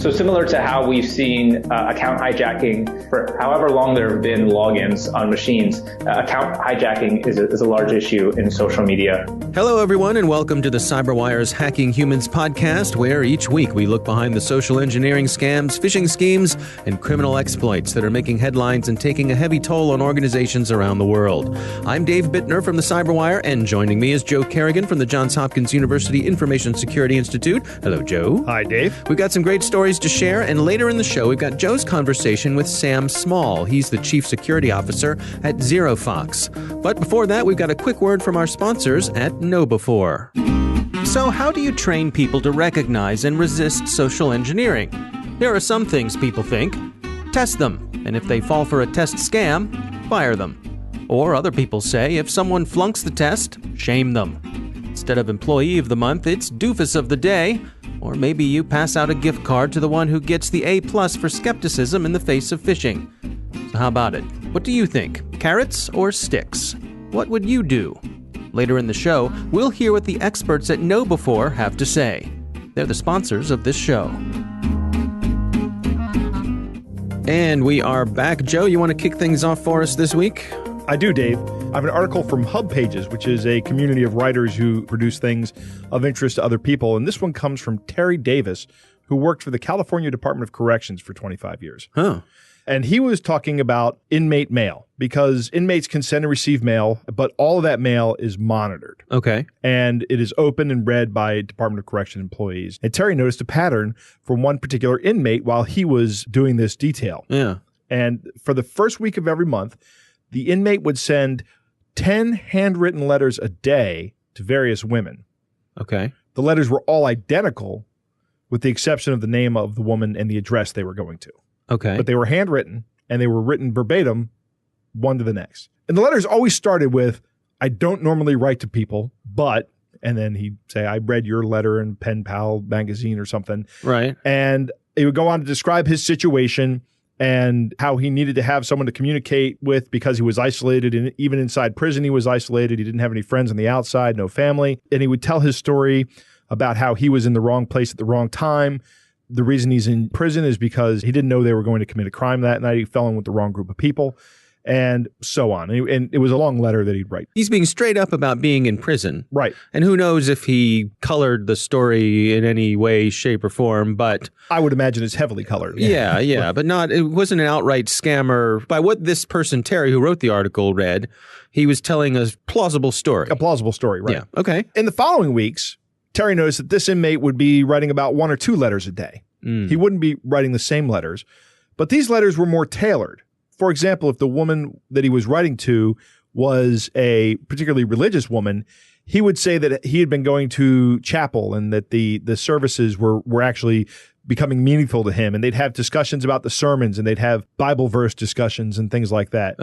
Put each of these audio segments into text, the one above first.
So similar to how we've seen account hijacking for however long there have been logins on machines, account hijacking is a large issue in social media. Hello, everyone, and welcome to the CyberWire's Hacking Humans podcast, where each week we look behind the social engineering scams, phishing schemes, and criminal exploits that are making headlines and taking a heavy toll on organizations around the world. I'm Dave Bittner from the CyberWire, and joining me is Joe Kerrigan from the Johns Hopkins University Information Security Institute. Hello, Joe. Hi, Dave. We've got some great stories to share, and later in the show, we've got Joe's conversation with Sam Small. He's the Chief Security Officer at ZeroFox. But before that, we've got a quick word from our sponsors at KnowBe4. So how do you train people to recognize and resist social engineering? Here are some things people think. Test them, and if they fall for a test scam, fire them. Or other people say if someone flunks the test, shame them. Instead of Employee of the Month, it's Doofus of the Day. Or maybe you pass out a gift card to the one who gets the A+ for skepticism in the face of phishing. So how about it? What do you think? Carrots or sticks? What would you do? Later in the show, we'll hear what the experts at KnowBe4 have to say. They're the sponsors of this show. And we are back. Joe, you want to kick things off for us this week? I do, Dave. I have an article from Hub Pages, which is a community of writers who produce things of interest to other people. And this one comes from Terry Davis, who worked for the California Department of Corrections for 25 years. Huh. And he was talking about inmate mail, because inmates can send and receive mail, but all of that mail is monitored. Okay. And it is opened and read by Department of Correction employees. And Terry noticed a pattern from one particular inmate while he was doing this detail. Yeah. And for the first week of every month, the inmate would send 10 handwritten letters a day to various women. Okay. The letters were all identical, with the exception of the name of the woman and the address they were going to. Okay. But they were handwritten, and they were written verbatim, one to the next. And the letters always started with, "I don't normally write to people, but," and then he'd say, "I read your letter in Pen Pal magazine," or something. Right. And he would go on to describe his situation and how he needed to have someone to communicate with because he was isolated, and even inside prison he was isolated. He didn't have any friends on the outside, no family. And he would tell his story about how he was in the wrong place at the wrong time. The reason he's in prison is because he didn't know they were going to commit a crime that night. He fell in with the wrong group of people, and so on. And it was a long letter that he'd write. He's being straight up about being in prison. Right. And who knows if he colored the story in any way, shape, or form, but... I would imagine it's heavily colored. Yeah. But it wasn't an outright scammer. By what this person, Terry, who wrote the article, read, he was telling a plausible story. A plausible story, right. Yeah, okay. In the following weeks, Terry noticed that this inmate would be writing about 1 or 2 letters a day. He wouldn't be writing the same letters, but these letters were more tailored. For example, if the woman that he was writing to was a particularly religious woman, he would say that he had been going to chapel and that the services were actually becoming meaningful to him, and they'd have discussions about the sermons, and they'd have Bible verse discussions and things like that.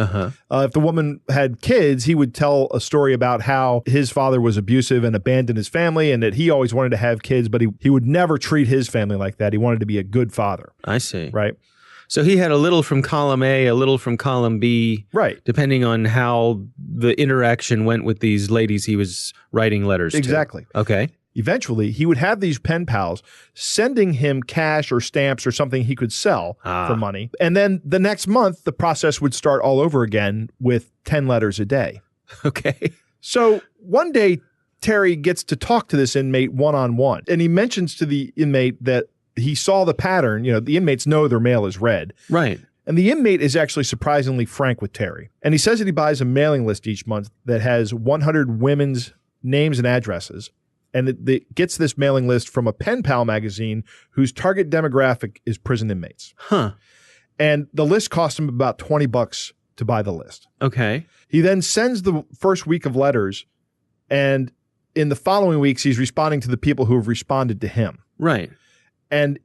If the woman had kids, he would tell a story about how his father was abusive and abandoned his family, and that he always wanted to have kids, but he would never treat his family like that. He wanted to be a good father. I see. Right. So he had a little from column A, a little from column B, right, depending on how the interaction went with these ladies he was writing letters to. Exactly. Okay. Eventually, he would have these pen pals sending him cash or stamps or something he could sell for money. And then the next month, the process would start all over again with 10 letters a day. Okay. So one day, Terry gets to talk to this inmate one-on-one. And he mentions to the inmate that he saw the pattern. You know, the inmates know their mail is read. Right. And the inmate is actually surprisingly frank with Terry. And he says that he buys a mailing list each month that has 100 women's names and addresses. And it gets this mailing list from a pen pal magazine whose target demographic is prison inmates. Huh. And the list cost him about $20 to buy the list. Okay. He then sends the first week of letters, and in the following weeks, he's responding to the people who have responded to him. Right. And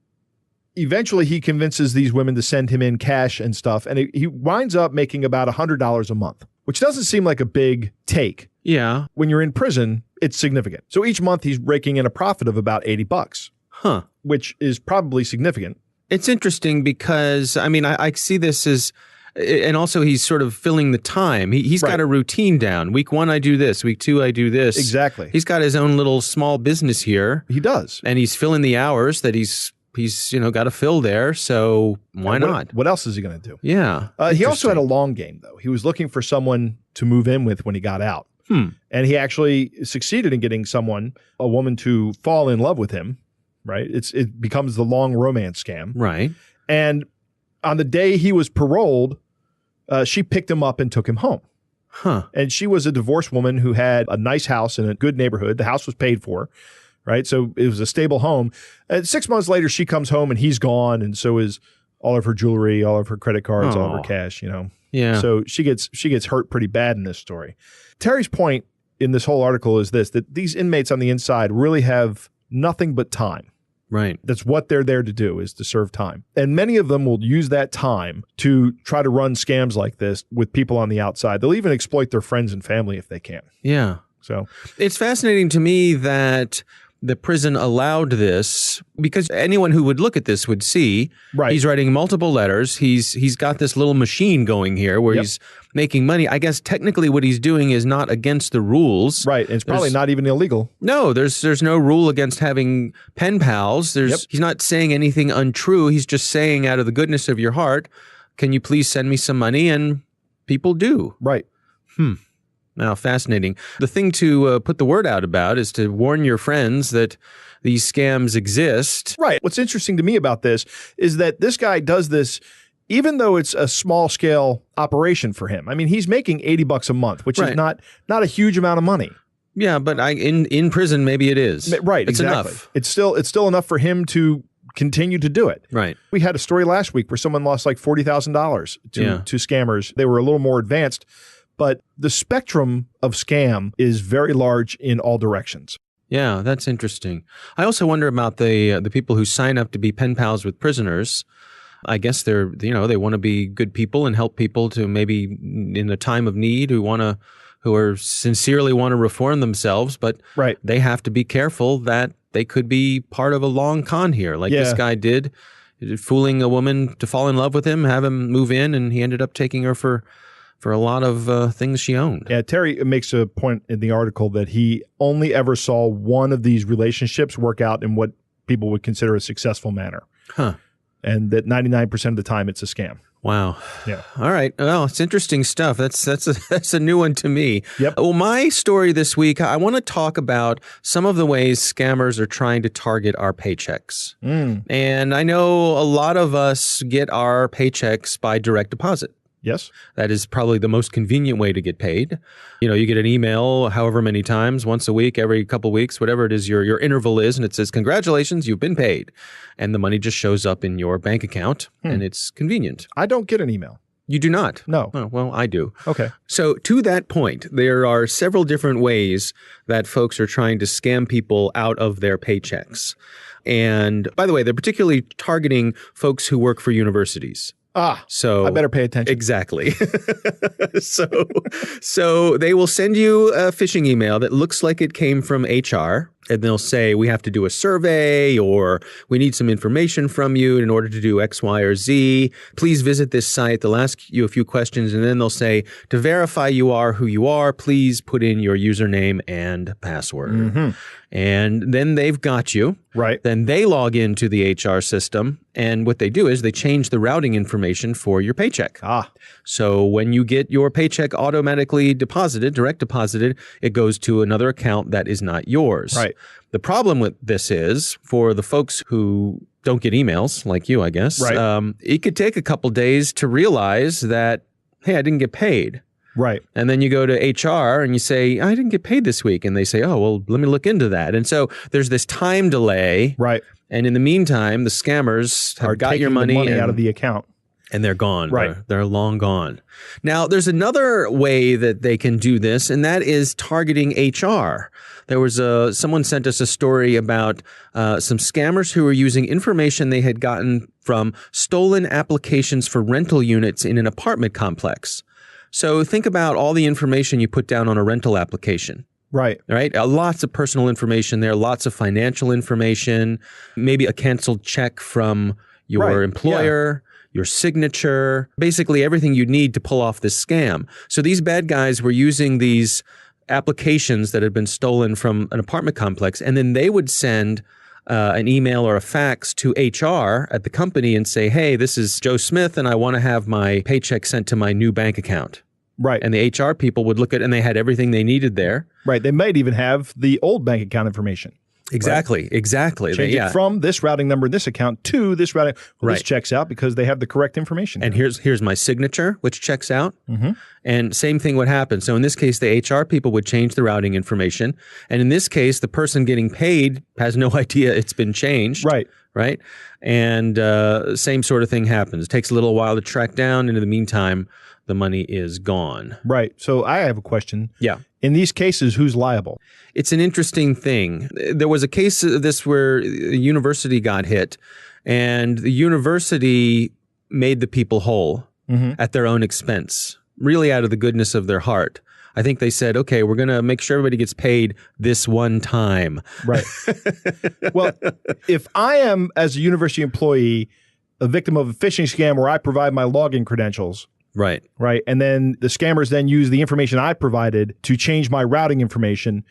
eventually he convinces these women to send him in cash and stuff, and he winds up making about $100 a month, which doesn't seem like a big take. Yeah. When you're in prison, it's significant. So each month he's raking in a profit of about $80. Huh. Which is probably significant. It's interesting because, I mean, I see this as, and also he's sort of filling the time. He's got a routine down. Week 1, I do this. Week 2, I do this. Exactly. He's got his own little small business here. He does. And he's filling the hours that he's He's, got a fill there, so why not? What else is he going to do? Yeah. He also had a long game, though. He was looking for someone to move in with when he got out. And he actually succeeded in getting a woman to fall in love with him, right? It becomes the long romance scam. Right. And on the day he was paroled, she picked him up and took him home. And she was a divorced woman who had a nice house in a good neighborhood. The house was paid for, right? So it was a stable home. And 6 months later, she comes home and he's gone. And so is all of her jewelry, all of her credit cards, all of her cash, Yeah. So she gets hurt pretty bad in this story. Terry's point in this whole article is that these inmates on the inside really have nothing but time. Right. That's what they're there to do, is to serve time. And many of them will use that time to try to run scams like this with people on the outside. They'll even exploit their friends and family if they can. Yeah. So it's fascinating to me that the prison allowed this, because anyone who would look at this would see he's writing multiple letters. He's got this little machine going here where he's making money. I guess technically what he's doing is not against the rules. Right. It's probably not even illegal. No, there's no rule against having pen pals. He's not saying anything untrue. He's just saying, out of the goodness of your heart, can you please send me some money? And people do. Right. Now, fascinating. The thing to put the word out about is to warn your friends that these scams exist. Right. What's interesting to me about this is that this guy does this even though it's a small scale operation for him. I mean, he's making $80 a month, which is not a huge amount of money. Yeah, but in prison, maybe it is. Right. It's exactly. enough. It's still enough for him to continue to do it. Right. We had a story last week where someone lost like $40,000 to scammers. They were a little more advanced. But the spectrum of scam is very large in all directions. Yeah, that's interesting. I also wonder about the people who sign up to be pen pals with prisoners. I guess they want to be good people and help people to maybe in a time of need who sincerely want to reform themselves, but they have to be careful that they could be part of a long con here, like this guy did, fooling a woman to fall in love with him, have him move in, and he ended up taking her for a lot of things she owned. Yeah, Terry makes a point in the article that he only ever saw one of these relationships work out in what people would consider a successful manner. And that 99% of the time it's a scam. Wow. Yeah. All right. Well, it's interesting stuff. That's a new one to me. Yep. Well, my story this week, I want to talk about some of the ways scammers are trying to target our paychecks. And I know a lot of us get our paychecks by direct deposit. Yes. That is probably the most convenient way to get paid. You get an email however many times, once a week, every couple of weeks, whatever it is your interval is, and it says, congratulations, you've been paid. And the money just shows up in your bank account, and it's convenient. I don't get an email. You do not? No. Oh, well, I do. Okay. So to that point, there are several different ways that folks are trying to scam people out of their paychecks. And by the way, they're particularly targeting folks who work for universities. So I better pay attention. Exactly. So they will send you a phishing email that looks like it came from HR, and they'll say, we have to do a survey, or we need some information from you in order to do X, Y, or Z. Please visit this site. They'll ask you a few questions, and then they'll say, to verify you are who you are, please put in your username and password. And then they've got you. Right. Then they log into the HR system, and what they do is they change the routing information for your paycheck. So when you get your paycheck automatically deposited, direct deposited, it goes to another account that is not yours. Right. The problem with this is, for the folks who don't get emails, like you, I guess, it could take a couple days to realize that, hey, I didn't get paid. Right. And then you go to HR and you say, I didn't get paid this week. And they say, oh, well, let me look into that. And so there's this time delay. Right. And in the meantime, the scammers have got your money, out of the account. And they're gone. Right. They're long gone. Now, there's another way that they can do this, and that is targeting HR. There was someone sent us a story about some scammers who were using information they had gotten from stolen applications for rental units in an apartment complex. So think about all the information you put down on a rental application. Right. Right. Lots of personal information there, lots of financial information, maybe a canceled check from your employer, your signature, basically everything you need to pull off this scam. So these bad guys were using these applications that had been stolen from an apartment complex, and then they would send an email or a fax to HR at the company and say, hey, this is Joe Smith and I want to have my paycheck sent to my new bank account. Right. And the HR people would look at it and they had everything they needed there. Right. They might even have the old bank account information. Exactly. Right? Exactly. Change it from this routing number in this account to this routing. Well, right. This checks out because they have the correct information. And here's my signature, which checks out. Mm-hmm. And same thing would happen. So in this case, the HR people would change the routing information. And in this case, the person getting paid has no idea it's been changed. Right. Right. And same sort of thing happens. It takes a little while to track down. And in the meantime, the money is gone. Right. So I have a question. Yeah. In these cases, who's liable? It's an interesting thing. There was a case of this where a university got hit, and the university made the people whole at their own expense, really out of the goodness of their heart. I think they said, okay, we're going to make sure everybody gets paid this one time. Right. Well, if I am, as a university employee, a victim of a phishing scam where I provide my login credentials, right. Right. And then the scammers then use the information I provided to change my routing information,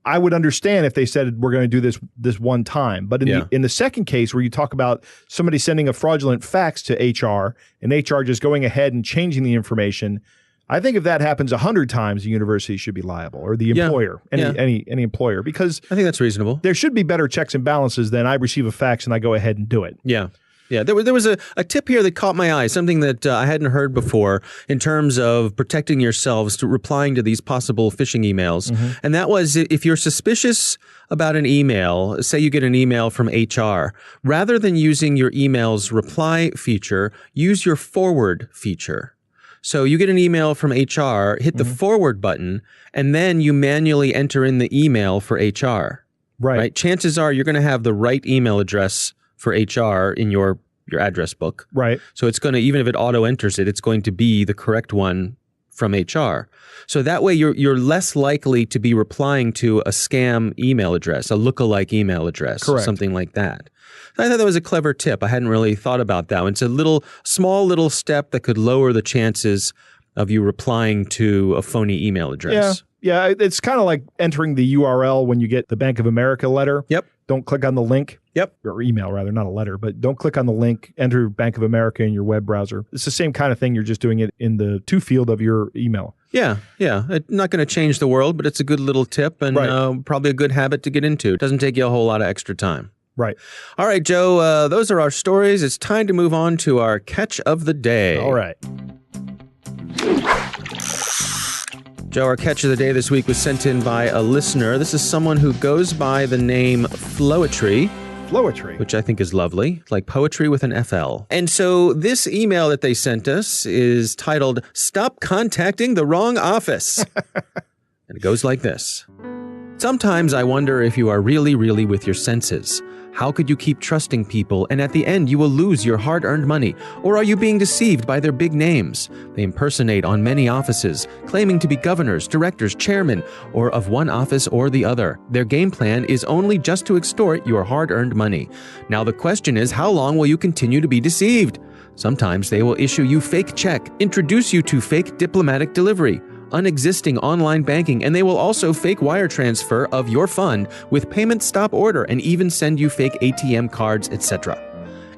I would understand if they said we're going to do this one time. But in the second case where you talk about somebody sending a fraudulent fax to HR and HR just going ahead and changing the information, I think if that happens 100 times, the university should be liable, or the employer, any employer, because I think that's reasonable. There should be better checks and balances than I receive a fax and I go ahead and do it. Yeah. Yeah, there was a tip here that caught my eye, something that I hadn't heard before in terms of protecting yourselves to replying to these possible phishing emails. And that was, if you're suspicious about an email, say you get an email from HR, rather than using your email's reply feature, use your forward feature. So you get an email from HR, hit the forward button, and then you manually enter in the email for HR. Right? Chances are you're going to have the right email address for HR in your address book. Right. So it's going to, even if it auto enters it, it's going to be the correct one from HR. So that way you're less likely to be replying to a scam email address, a lookalike email address, something like that. I thought that was a clever tip. I hadn't really thought about that one. It's a small little step that could lower the chances of you replying to a phony email address. Yeah, it's kind of like entering the URL when you get the Bank of America letter. Yep. Don't click on the link. Yep. Or email, rather, not a letter, but don't click on the link, enter Bank of America in your web browser. It's the same kind of thing. You're just doing it in the to field of your email. Yeah. It's not going to change the world, but it's a good little tip and probably a good habit to get into. It doesn't take you a whole lot of extra time. Right. All right, Joe, those are our stories. It's time to move on to our catch of the day. All right. Joe, our catch of the day this week was sent in by a listener. This is someone who goes by the name Flowetry. Flowetry. Which I think is lovely, like poetry with an FL. And so this email that they sent us is titled, Stop Contacting the Wrong Office. And it goes like this. Sometimes I wonder if you are really, really with your senses. How could you keep trusting people and at the end you will lose your hard-earned money? Or are you being deceived by their big names? They impersonate on many offices, claiming to be governors, directors, chairmen, or of one office or the other. Their game plan is only just to extort your hard-earned money. Now the question is, how long will you continue to be deceived? Sometimes they will issue you fake check, introduce you to fake diplomatic delivery, unexisting online banking, and they will also fake wire transfer of your fund with payment stop order and even send you fake ATM cards, etc.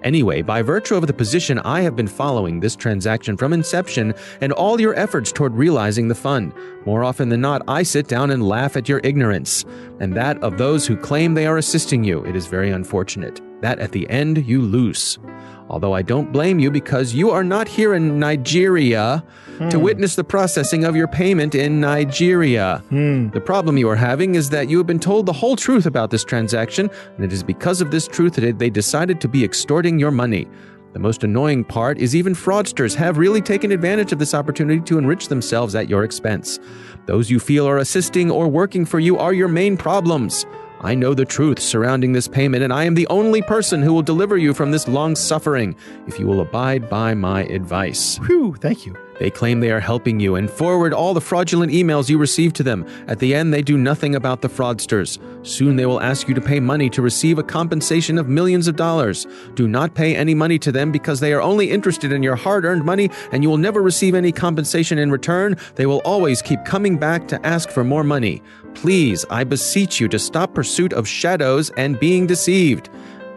Anyway, by virtue of the position I have been following this transaction from inception and all your efforts toward realizing the fund, more often than not, I sit down and laugh at your ignorance, and that of those who claim they are assisting you. It is very unfortunate that at the end you lose. Although I don't blame you because you are not here in Nigeria to witness the processing of your payment in Nigeria. The problem you are having is that you have been told the whole truth about this transaction, and it is because of this truth that they decided to be extorting your money. The most annoying part is even fraudsters have really taken advantage of this opportunity to enrich themselves at your expense. Those you feel are assisting or working for you are your main problems. I know the truth surrounding this payment, and I am the only person who will deliver you from this long suffering if you will abide by my advice. Whew, thank you. They claim they are helping you and forward all the fraudulent emails you receive to them. At the end, they do nothing about the fraudsters. Soon they will ask you to pay money to receive a compensation of millions of dollars. Do not pay any money to them because they are only interested in your hard-earned money and you will never receive any compensation in return. They will always keep coming back to ask for more money. Please, I beseech you to stop pursuit of shadows and being deceived.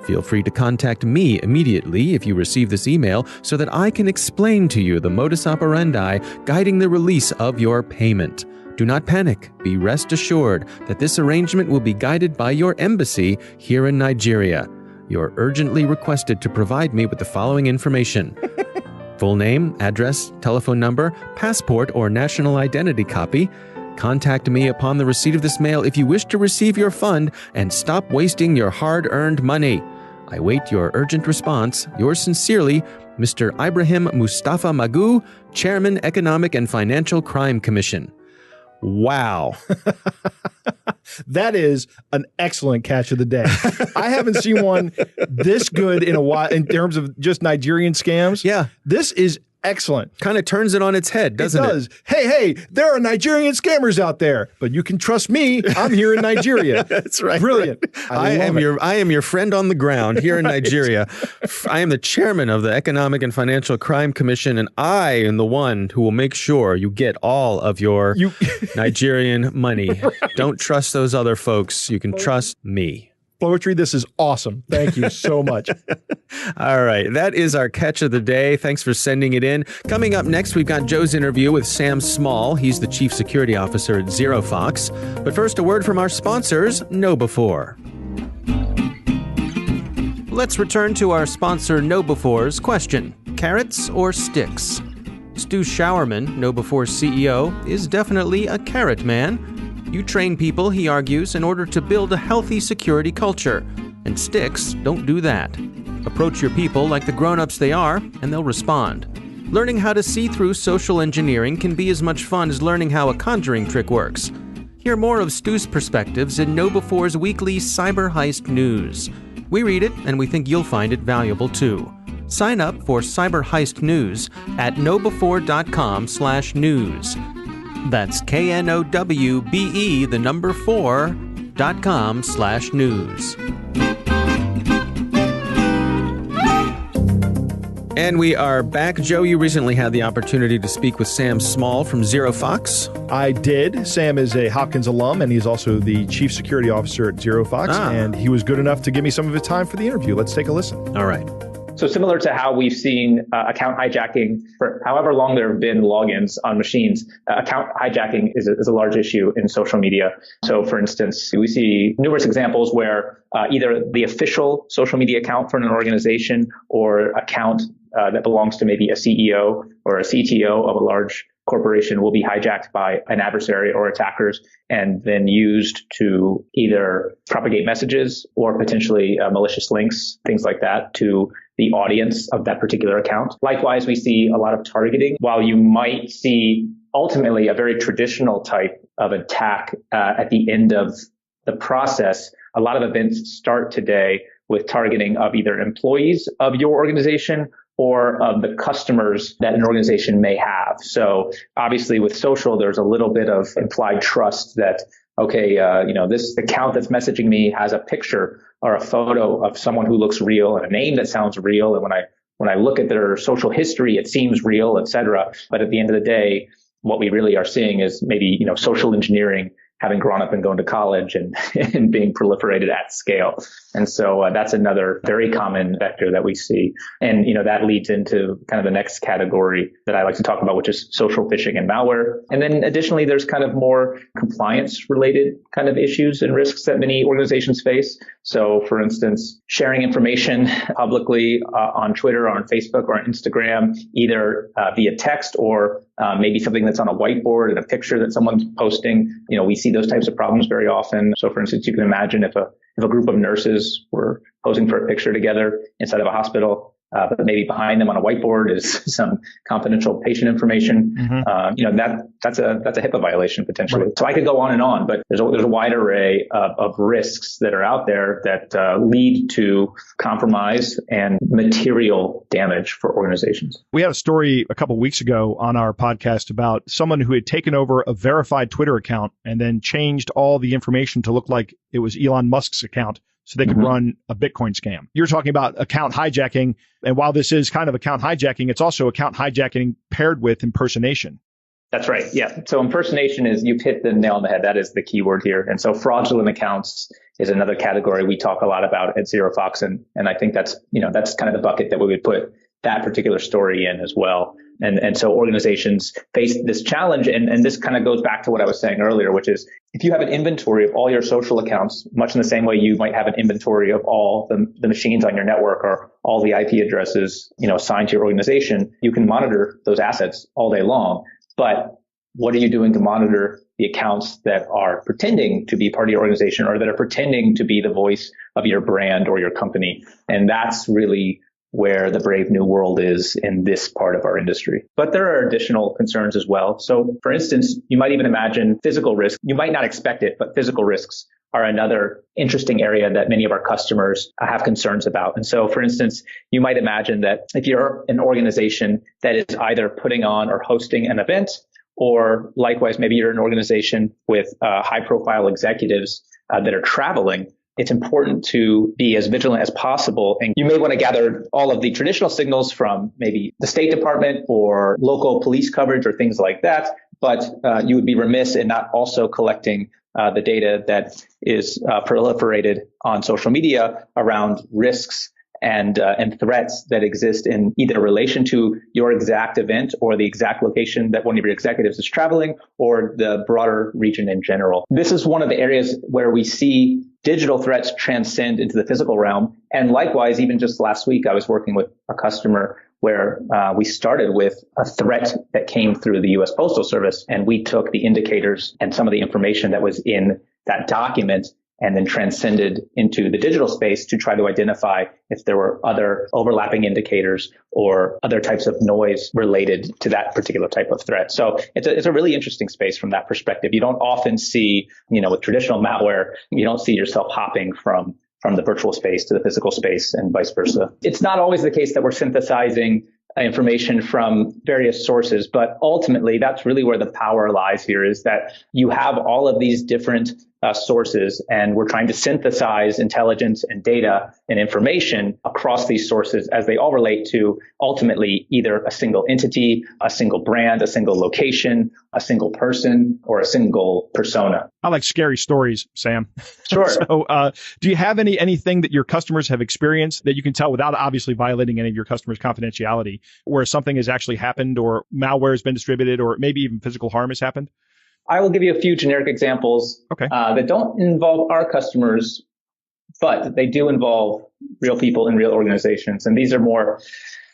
Feel free to contact me immediately if you receive this email so that I can explain to you the modus operandi guiding the release of your payment. Do not panic. Be rest assured that this arrangement will be guided by your embassy here in Nigeria. You're urgently requested to provide me with the following information: full name, address, telephone number, passport or national identity copy. Contact me upon the receipt of this mail if you wish to receive your fund and stop wasting your hard-earned money. I wait your urgent response. Yours sincerely, Mr. Ibrahim Mustafa Magoo, Chairman, Economic and Financial Crime Commission. Wow. That is an excellent catch of the day. I haven't seen one this good in a while in terms of just Nigerian scams. Yeah. This is excellent. Kind of turns it on its head, doesn't it? It does. Hey, there are Nigerian scammers out there, but you can trust me. I'm here in Nigeria. That's right. Brilliant. I am your friend on the ground here in Nigeria. I am the chairman of the Economic and Financial Crime Commission, and I am the one who will make sure you get all of your Nigerian money. Right. Don't trust those other folks. You can trust me. Poetry, this is awesome. Thank you so much. All right. That is our catch of the day. Thanks for sending it in. Coming up next, we've got Joe's interview with Sam Small. He's the Chief Security Officer at ZeroFox. But first, a word from our sponsors, KnowBe4. Let's return to our sponsor, KnowBe4's question: carrots or sticks? Stu Showerman, KnowBe4's CEO, is definitely a carrot man. You train people, he argues, in order to build a healthy security culture. And sticks don't do that. Approach your people like the grown-ups they are, and they'll respond. Learning how to see through social engineering can be as much fun as learning how a conjuring trick works. Hear more of Stu's perspectives in KnowBe4's weekly Cyber Heist News. We read it, and we think you'll find it valuable too. Sign up for Cyber Heist News at knowbe4.com/news. That's KNOWBE, the number 4.com/news. And we are back. Joe, you recently had the opportunity to speak with Sam Small from ZeroFox. I did. Sam is a Hopkins alum, and he's also the Chief Security Officer at ZeroFox. And he was good enough to give me some of his time for the interview. Let's take a listen. All right. So similar to how we've seen account hijacking for however long there have been logins on machines, account hijacking is a large issue in social media. So for instance, we see numerous examples where either the official social media account for an organization or account that belongs to maybe a CEO or a CTO of a large corporation will be hijacked by an adversary or attackers and then used to either propagate messages or potentially malicious links, things like that, to the audience of that particular account. Likewise, we see a lot of targeting. While you might see ultimately a very traditional type of attack at the end of the process, a lot of events start today with targeting of either employees of your organization or of the customers that an organization may have. So obviously with social, there's a little bit of implied trust that, okay, this account that's messaging me has a picture or a photo of someone who looks real and a name that sounds real. And when I look at their social history, it seems real, et cetera. But at the end of the day, what we really are seeing is maybe, social engineering having grown up and going to college and being proliferated at scale. And so that's another very common vector that we see. And, that leads into kind of the next category that I like to talk about, which is social phishing and malware. And then additionally, there's kind of more compliance related kind of issues and risks that many organizations face. So for instance, sharing information publicly on Twitter or on Facebook or on Instagram, either via text or maybe something that's on a whiteboard and a picture that someone's posting. We see those types of problems very often. So for instance, you can imagine if a group of nurses were posing for a picture together inside of a hospital, but maybe behind them on a whiteboard is some confidential patient information. That's a HIPAA violation potentially. Right. So I could go on and on, but there's a wide array of risks that are out there that lead to compromise and material damage for organizations. We had a story a couple of weeks ago on our podcast about someone who had taken over a verified Twitter account and then changed all the information to look like it was Elon Musk's account so they could run a Bitcoin scam. You're talking about account hijacking. And while this is kind of account hijacking, it's also account hijacking paired with impersonation. That's right. Yeah. So impersonation you've hit the nail on the head. That is the key word here. And so fraudulent accounts is another category we talk a lot about at ZeroFox. And I think that's kind of the bucket that we would put that particular story in as well. And so organizations face this challenge. And this kind of goes back to what I was saying earlier, which is if you have an inventory of all your social accounts, much in the same way you might have an inventory of all the machines on your network or all the IP addresses, assigned to your organization, you can monitor those assets all day long. But what are you doing to monitor the accounts that are pretending to be part of your organization or that are pretending to be the voice of your brand or your company? And that's really where the brave new world is in this part of our industry. But there are additional concerns as well. So for instance, you might even imagine physical risk. You might not expect it, but physical risks are another interesting area that many of our customers have concerns about. And so for instance, you might imagine that if you're an organization that is either putting on or hosting an event, or likewise, maybe you're an organization with high profile executives that are traveling, it's important to be as vigilant as possible. And you may want to gather all of the traditional signals from maybe the State Department or local police coverage or things like that. But you would be remiss in not also collecting the data that is proliferated on social media around risks and threats that exist in either relation to your exact event or the exact location that one of your executives is traveling or the broader region in general. This is one of the areas where we see digital threats transcend into the physical realm. And likewise, even just last week, I was working with a customer where we started with a threat that came through the U.S. Postal Service, and we took the indicators and some of the information that was in that document and then transcended into the digital space to try to identify if there were other overlapping indicators or other types of noise related to that particular type of threat. So it's a really interesting space from that perspective. You don't often see, with traditional malware, you don't see yourself hopping from the virtual space to the physical space and vice versa. It's not always the case that we're synthesizing information from various sources, but ultimately that's really where the power lies here, is that you have all of these different sources, and we're trying to synthesize intelligence and data and information across these sources as they all relate to ultimately either a single entity, a single brand, a single location, a single person, or a single persona. I like scary stories, Sam. Sure. So do you have anything that your customers have experienced that you can tell without obviously violating any of your customers' confidentiality, where something has actually happened or malware has been distributed or maybe even physical harm has happened? I will give you a few generic examples that don't involve our customers, but they do involve real people in real organizations. And these are more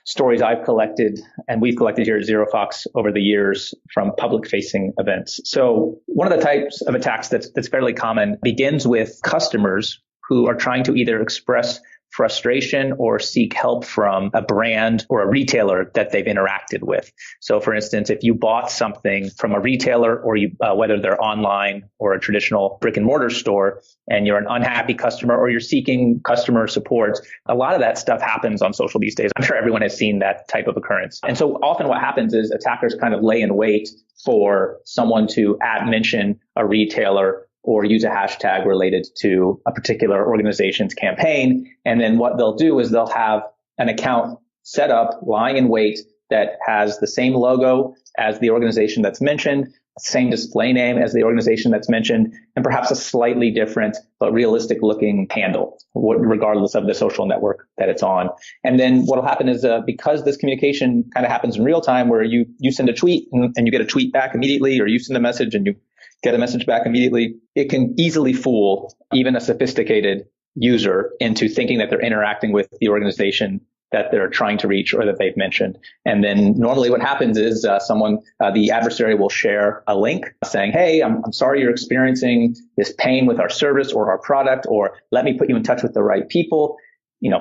stories I've collected and we've collected here at ZeroFox over the years from public-facing events. So one of the types of attacks that's fairly common begins with customers who are trying to either express frustration or seek help from a brand or a retailer that they've interacted with. So for instance, if you bought something from a retailer or whether they're online or a traditional brick and mortar store, and you're an unhappy customer or you're seeking customer support, a lot of that stuff happens on social these days. I'm sure everyone has seen that type of occurrence. And so often what happens is attackers kind of lay in wait for someone to mention a retailer or use a hashtag related to a particular organization's campaign. And then what they'll do is they'll have an account set up, lying in wait, that has the same logo as the organization that's mentioned, same display name as the organization that's mentioned, and perhaps a slightly different but realistic looking handle, regardless of the social network that it's on. And then what will happen is because this communication kind of happens in real time, where you send a tweet and you get a tweet back immediately, or you send a message and you get a message back immediately, it can easily fool even a sophisticated user into thinking that they're interacting with the organization that they're trying to reach or that they've mentioned. And then normally what happens is the adversary will share a link saying, hey, I'm sorry you're experiencing this pain with our service or our product, or let me put you in touch with the right people.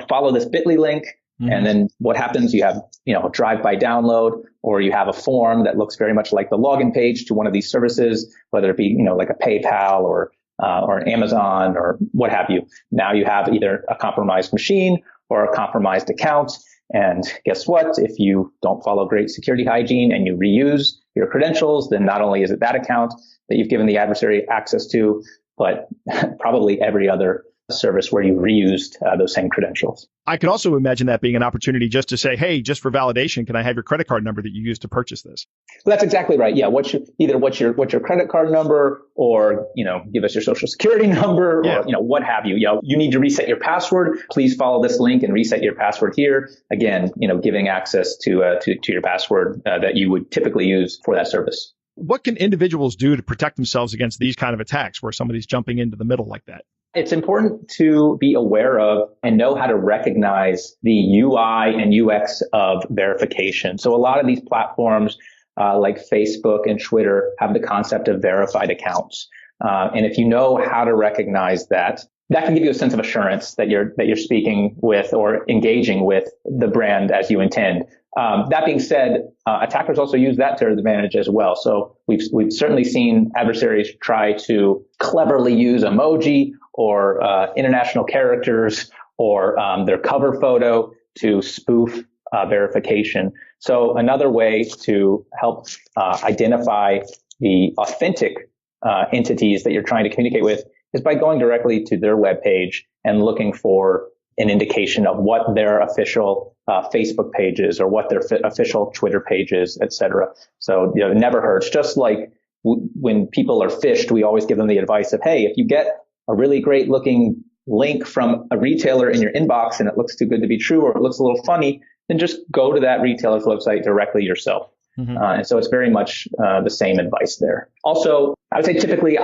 Follow this bit.ly link And then what happens? You have, a drive-by download, or you have a form that looks very much like the login page to one of these services, whether it be, like a PayPal or an Amazon or what have you. Now you have either a compromised machine or a compromised account. And guess what? If you don't follow great security hygiene and you reuse your credentials, then not only is it that account that you've given the adversary access to, but probably every other service where you reused those same credentials. I could also imagine that being an opportunity just to say, hey, just for validation, can I have your credit card number that you used to purchase this? Well, that's exactly right. Yeah. What's your credit card number, or, give us your social security number, or, what have you. You need to reset your password. Please follow this link and reset your password here. Again, giving access to your password that you would typically use for that service. What can individuals do to protect themselves against these kind of attacks where somebody's jumping into the middle like that? It's important to be aware of and know how to recognize the UI and UX of verification. So a lot of these platforms like Facebook and Twitter have the concept of verified accounts. And if you know how to recognize that, that can give you a sense of assurance that you're speaking with or engaging with the brand as you intend. That being said, attackers also use that to their advantage as well. So we've certainly seen adversaries try to cleverly use emoji or international characters or their cover photo to spoof verification. So another way to help identify the authentic entities that you're trying to communicate with is by going directly to their webpage and looking for an indication of what their official Facebook page is or what their official Twitter page is, et cetera. So, it never hurts. Just like when people are phished, we always give them the advice of, hey, if you get a really great looking link from a retailer in your inbox and it looks too good to be true, or it looks a little funny, then just go to that retailer's website directly yourself. And so it's very much the same advice there. Also, I would say typically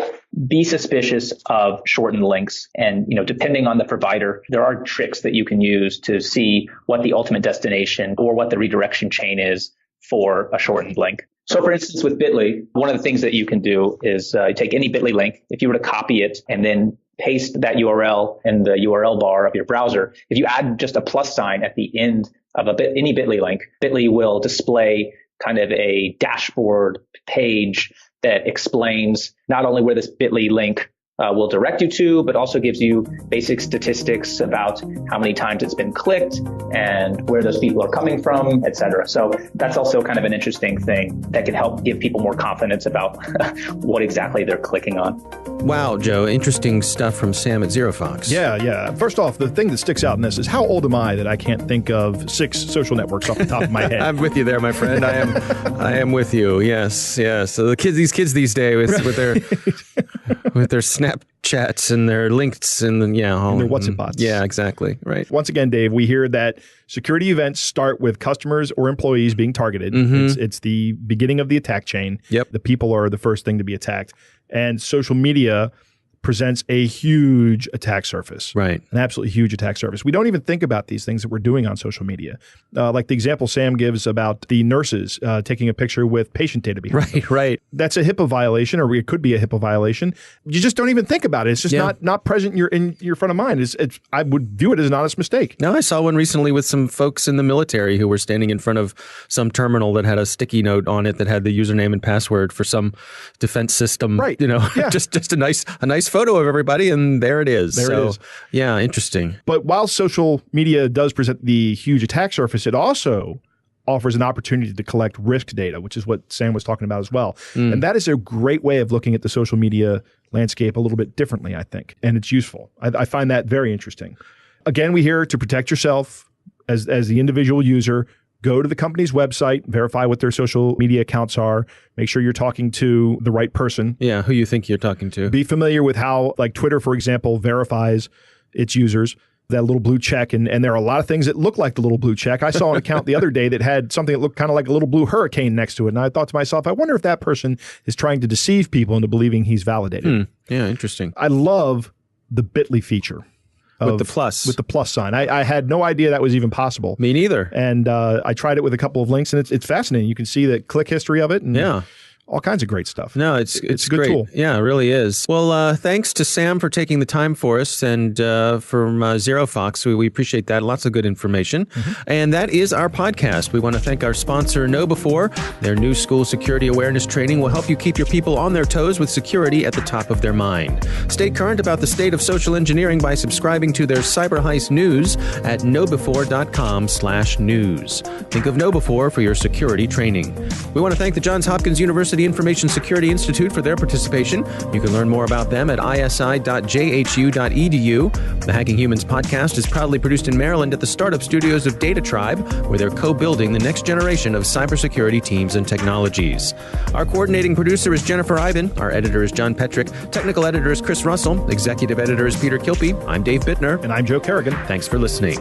be suspicious of shortened links. And, depending on the provider, there are tricks that you can use to see what the ultimate destination or what the redirection chain is for a shortened link. So for instance, with Bitly, one of the things that you can do is take any Bitly link. If you were to copy it and then paste that URL in the URL bar of your browser, if you add just a plus sign at the end of any Bitly link, Bitly will display kind of a dashboard page that explains not only where this Bitly link will direct you to, but also gives you basic statistics about how many times it's been clicked and where those people are coming from, et cetera. So that's also kind of an interesting thing that can help give people more confidence about what exactly they're clicking on. Wow, Joe, interesting stuff from Sam at ZeroFox. Yeah. First off, the thing that sticks out in this is how old am I that I can't think of 6 social networks off the top of my head? I'm with you there, my friend. I am with you. Yes. So these kids these days with their with their Snapchats and their links and their WhatsApp bots. Yeah, exactly. Right. Once again, Dave, we hear that security events start with customers or employees being targeted. It's the beginning of the attack chain. Yep. The people are the first thing to be attacked. And social media presents a huge attack surface. Right. An absolutely huge attack surface. We don't even think about these things that we're doing on social media. Like the example Sam gives about the nurses taking a picture with patient data behind them. Right. That's a HIPAA violation, or it could be a HIPAA violation. You just don't even think about it. It's just not present in your front of mind. It's I would view it as an honest mistake. No, I saw one recently with some folks in the military who were standing in front of some terminal that had a sticky note on it that had the username and password for some defense system. Right. Just a nice photo of everybody, and there it is. There it is. Yeah, interesting. But while social media does present the huge attack surface, it also offers an opportunity to collect risk data, which is what Sam was talking about as well. And that is a great way of looking at the social media landscape a little bit differently, I think. And it's useful. I find that very interesting. Again, we're here to protect yourself as the individual user. Go to the company's website, verify what their social media accounts are, make sure you're talking to the right person. Yeah, who you think you're talking to. Be familiar with how, like Twitter, for example, verifies its users, that little blue check. And there are a lot of things that look like the little blue check. I saw an account the other day that had something that looked kind of like a little blue hurricane next to it. And I thought to myself, I wonder if that person is trying to deceive people into believing he's validated. Yeah, interesting. I love the Bitly feature. With the plus. With the plus sign. I had no idea that was even possible. Me neither. And I tried it with a couple of links, and it's fascinating. You can see the click history of it and all kinds of great stuff. No, it's a good great. tool. Yeah, it really is. Well, thanks to Sam for taking the time for us, and from ZeroFox. We appreciate that. Lots of good information. And that is our podcast. We want to thank our sponsor, KnowBe4. Their new school security awareness training will help you keep your people on their toes with security at the top of their mind. Stay current about the state of social engineering by subscribing to their Cyber Heist news at knowbe4.com/news. Think of KnowBe4 for your security training. We want to thank the Johns Hopkins University Information Security Institute for their participation. You can learn more about them at isi.jhu.edu. The Hacking Humans podcast is proudly produced in Maryland at the startup studios of Data Tribe, where they're co-building the next generation of cybersecurity teams and technologies. Our coordinating producer is Jennifer Iben. Our editor is John Petrick. Technical editor is Chris Russell. Executive editor is Peter Kilpie. I'm Dave Bittner. And I'm Joe Kerrigan. Thanks for listening.